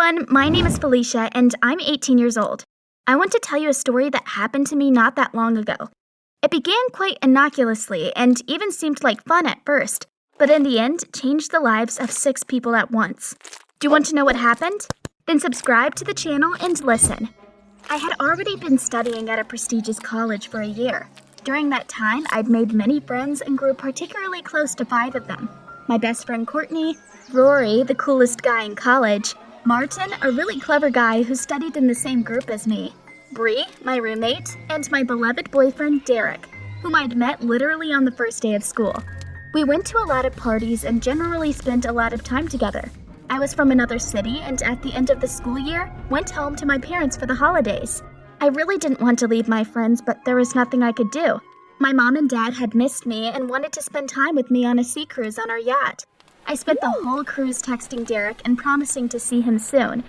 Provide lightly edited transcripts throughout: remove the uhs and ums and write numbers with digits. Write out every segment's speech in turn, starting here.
everyone, my name is Felicia and I'm 18 years old. I want to tell you a story that happened to me not that long ago. It began quite innocuously and even seemed like fun at first, but in the end changed the lives of 6 people at once. Do you want to know what happened? Then subscribe to the channel and listen. I had already been studying at a prestigious college for a year. During that time, I'd made many friends and grew particularly close to 5 of them. My best friend Courtney, Rory, the coolest guy in college, Martin, a really clever guy who studied in the same group as me, Bree, my roommate, and my beloved boyfriend Derek, whom I'd met literally on the first day of school. We went to a lot of parties and generally spent a lot of time together. I was from another city and at the end of the school year, went home to my parents for the holidays. I really didn't want to leave my friends, but there was nothing I could do. My mom and dad had missed me and wanted to spend time with me on a sea cruise on our yacht. I spent the whole cruise texting Derek and promising to see him soon.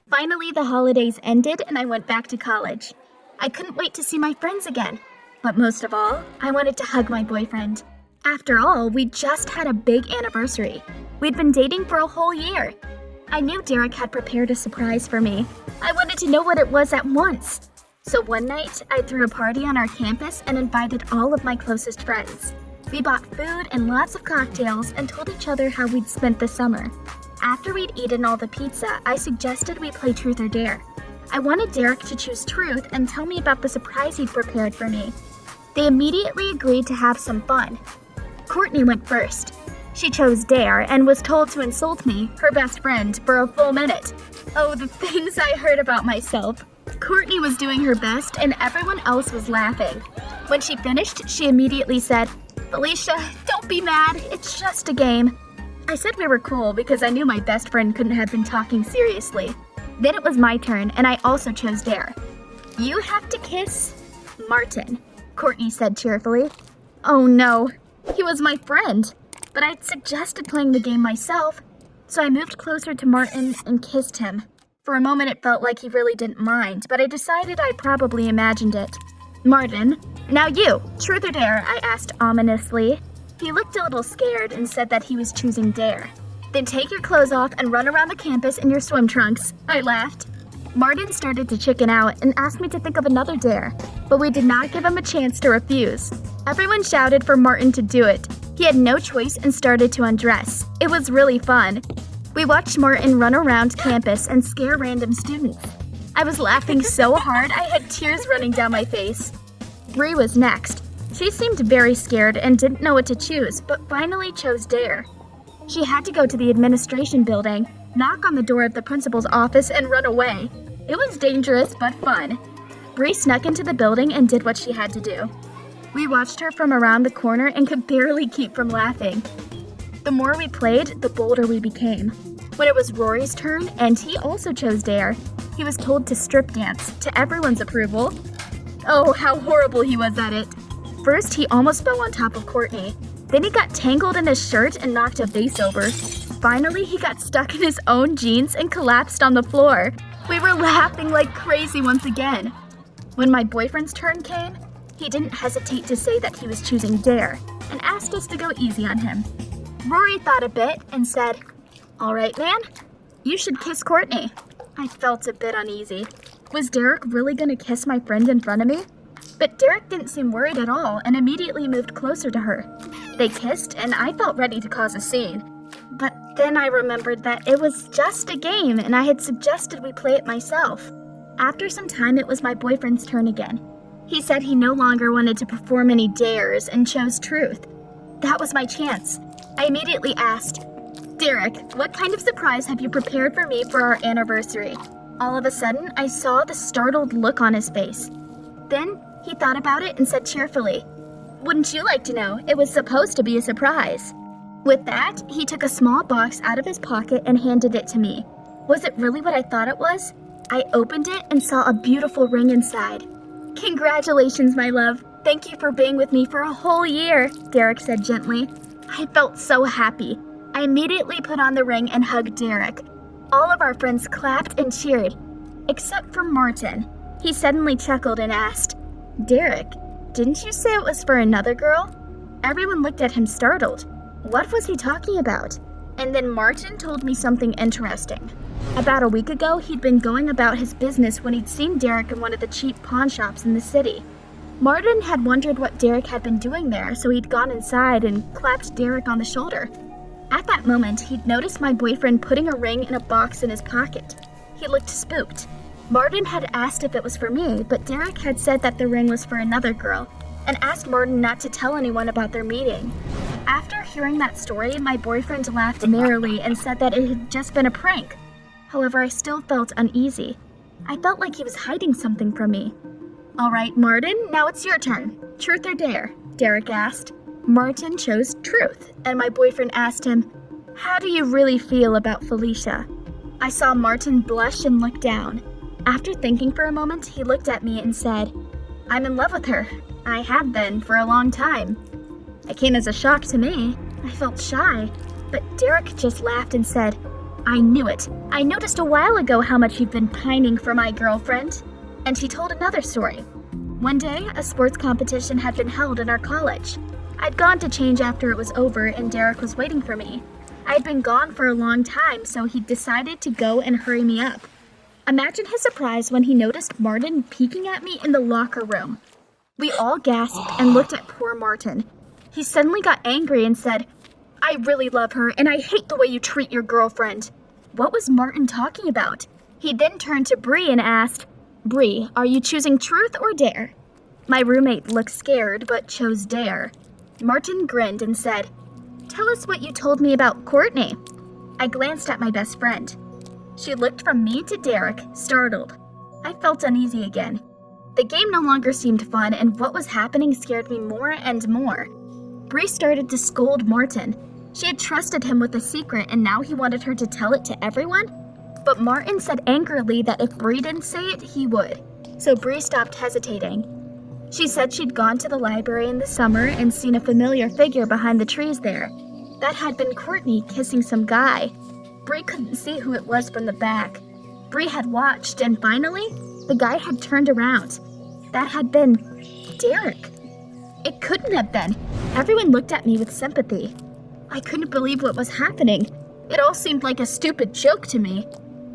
Finally, the holidays ended and I went back to college. I couldn't wait to see my friends again. But most of all, I wanted to hug my boyfriend. After all, we just had a big anniversary. We'd been dating for a whole year. I knew Derek had prepared a surprise for me. I wanted to know what it was at once. So one night, I threw a party on our campus and invited all of my closest friends. We bought food and lots of cocktails and told each other how we'd spent the summer. After we'd eaten all the pizza, I suggested we play Truth or Dare. I wanted Derek to choose Truth and tell me about the surprise he'd prepared for me. They immediately agreed to have some fun. Courtney went first. She chose Dare and was told to insult me, her best friend, for a full minute. Oh, the things I heard about myself. Courtney was doing her best and everyone else was laughing. When she finished, she immediately said, "Felicia, don't be mad, it's just a game." I said we were cool because I knew my best friend couldn't have been talking seriously. Then it was my turn and I also chose Dare. "You have to kiss Martin," Courtney said cheerfully. Oh no, he was my friend. But I'd suggested playing the game myself, so I moved closer to Martin and kissed him. For a moment it felt like he really didn't mind, but I decided I probably imagined it. "Martin, now you, Truth or Dare?" I asked ominously. He looked a little scared and said that he was choosing Dare. "Then take your clothes off and run around the campus in your swim trunks," I laughed. Martin started to chicken out and asked me to think of another dare, but we did not give him a chance to refuse. Everyone shouted for Martin to do it. He had no choice and started to undress. It was really fun. We watched Martin run around campus and scare random students. I was laughing so hard I had tears running down my face. Bree was next. She seemed very scared and didn't know what to choose, but finally chose Dare. She had to go to the administration building, knock on the door of the principal's office, and run away. It was dangerous but fun. Bree snuck into the building and did what she had to do. We watched her from around the corner and could barely keep from laughing. The more we played, the bolder we became. When it was Rory's turn, and he also chose Dare, he was told to strip dance, to everyone's approval. Oh, how horrible he was at it. First, he almost fell on top of Courtney. Then he got tangled in his shirt and knocked a vase over. Finally, he got stuck in his own jeans and collapsed on the floor. We were laughing like crazy once again. When my boyfriend's turn came, he didn't hesitate to say that he was choosing Dare and asked us to go easy on him. Rory thought a bit and said, "All right, man, you should kiss Courtney." I felt a bit uneasy. Was Derek really going to kiss my friend in front of me? But Derek didn't seem worried at all and immediately moved closer to her. They kissed and I felt ready to cause a scene. But then I remembered that it was just a game and I had suggested we play it myself. After some time, it was my boyfriend's turn again. He said he no longer wanted to perform any dares and chose Truth. That was my chance. I immediately asked, "Derek, what kind of surprise have you prepared for me for our anniversary?" All of a sudden, I saw the startled look on his face. Then he thought about it and said cheerfully, "Wouldn't you like to know? It was supposed to be a surprise." With that, he took a small box out of his pocket and handed it to me. Was it really what I thought it was? I opened it and saw a beautiful ring inside. "Congratulations, my love. Thank you for being with me for a whole year," Derek said gently. I felt so happy. I immediately put on the ring and hugged Derek. All of our friends clapped and cheered, except for Martin. He suddenly chuckled and asked, "Derek, didn't you say it was for another girl?" Everyone looked at him startled. What was he talking about? And then Martin told me something interesting. About a week ago, he'd been going about his business when he'd seen Derek in one of the cheap pawn shops in the city. Martin had wondered what Derek had been doing there, so he'd gone inside and clapped Derek on the shoulder. At that moment, he'd noticed my boyfriend putting a ring in a box in his pocket. He looked spooked. Martin had asked if it was for me, but Derek had said that the ring was for another girl, and asked Martin not to tell anyone about their meeting. After hearing that story, my boyfriend laughed merrily and said that it had just been a prank. However, I still felt uneasy. I felt like he was hiding something from me. "All right, Martin, now it's your turn. Truth or dare?" Derek asked. Martin chose truth, and my boyfriend asked him, "How do you really feel about Felicia?" I saw Martin blush and look down. After thinking for a moment, he looked at me and said, "I'm in love with her. I have been for a long time." It came as a shock to me. I felt shy, but Derek just laughed and said, "I knew it. I noticed a while ago how much you've been pining for my girlfriend." And he told another story. One day, a sports competition had been held in our college. I'd gone to change after it was over, and Derek was waiting for me. I had been gone for a long time, so he decided to go and hurry me up. Imagine his surprise when he noticed Martin peeking at me in the locker room. We all gasped and looked at poor Martin. He suddenly got angry and said, "I really love her, and I hate the way you treat your girlfriend." What was Martin talking about? He then turned to Bree and asked, "Bree, are you choosing truth or dare?" My roommate looked scared, but chose dare. Martin grinned and said, "Tell us what you told me about Courtney." I glanced at my best friend. She looked from me to Derek, startled. I felt uneasy again. The game no longer seemed fun, and what was happening scared me more and more. Bree started to scold Martin. She had trusted him with a secret, and now he wanted her to tell it to everyone? But Martin said angrily that if Bree didn't say it, he would. So Bree stopped hesitating. She said she'd gone to the library in the summer and seen a familiar figure behind the trees there. That had been Courtney kissing some guy. Bree couldn't see who it was from the back. Bree had watched, and finally, the guy had turned around. That had been Derek. It couldn't have been. Everyone looked at me with sympathy. I couldn't believe what was happening. It all seemed like a stupid joke to me.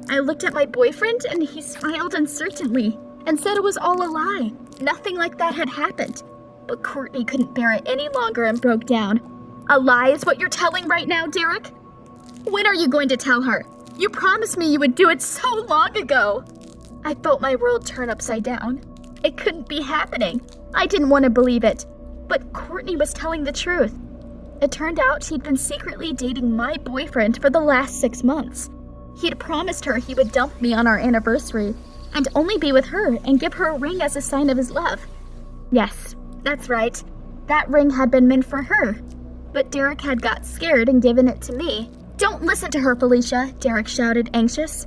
I looked at my boyfriend, and he smiled uncertainly and said it was all a lie. Nothing like that had happened. But Courtney couldn't bear it any longer and broke down. "A lie is what you're telling right now, Derek? When are you going to tell her? You promised me you would do it so long ago." I felt my world turn upside down. It couldn't be happening. I didn't want to believe it. But Courtney was telling the truth. It turned out he'd been secretly dating my boyfriend for the last 6 months. He'd promised her he would dump me on our anniversary and only be with her and give her a ring as a sign of his love. Yes, that's right. That ring had been meant for her. But Derek had got scared and given it to me. "Don't listen to her, Felicia," Derek shouted, anxious.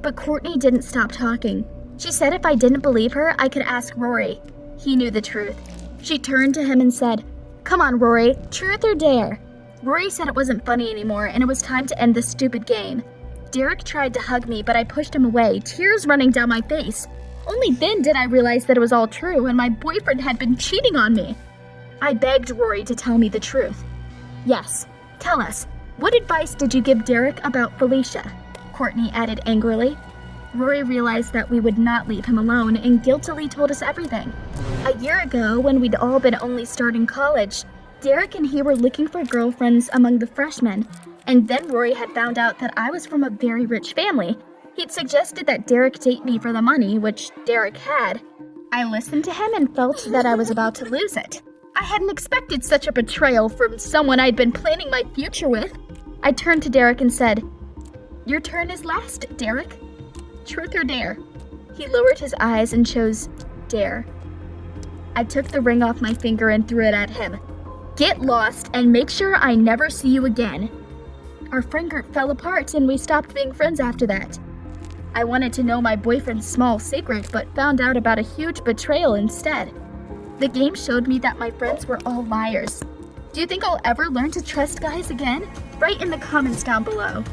But Courtney didn't stop talking. She said if I didn't believe her, I could ask Rory. He knew the truth. She turned to him and said, "Come on, Rory, truth or dare?" Rory said it wasn't funny anymore and it was time to end this stupid game. Derek tried to hug me, but I pushed him away, tears running down my face. Only then did I realize that it was all true and my boyfriend had been cheating on me. I begged Rory to tell me the truth. "Yes, tell us, what advice did you give Derek about Felicia?" Courtney added angrily. Rory realized that we would not leave him alone and guiltily told us everything. A year ago, when we'd all been only starting college, Derek and he were looking for girlfriends among the freshmen, and then Rory had found out that I was from a very rich family. He'd suggested that Derek date me for the money, which Derek had. I listened to him and felt that I was about to lose it. I hadn't expected such a betrayal from someone I'd been planning my future with. I turned to Derek and said, "Your turn is last, Derek. Truth or dare?" He lowered his eyes and chose dare. I took the ring off my finger and threw it at him. "Get lost and make sure I never see you again." Our friend group fell apart and we stopped being friends after that. I wanted to know my boyfriend's small secret, but found out about a huge betrayal instead. The game showed me that my friends were all liars. Do you think I'll ever learn to trust guys again? Write in the comments down below.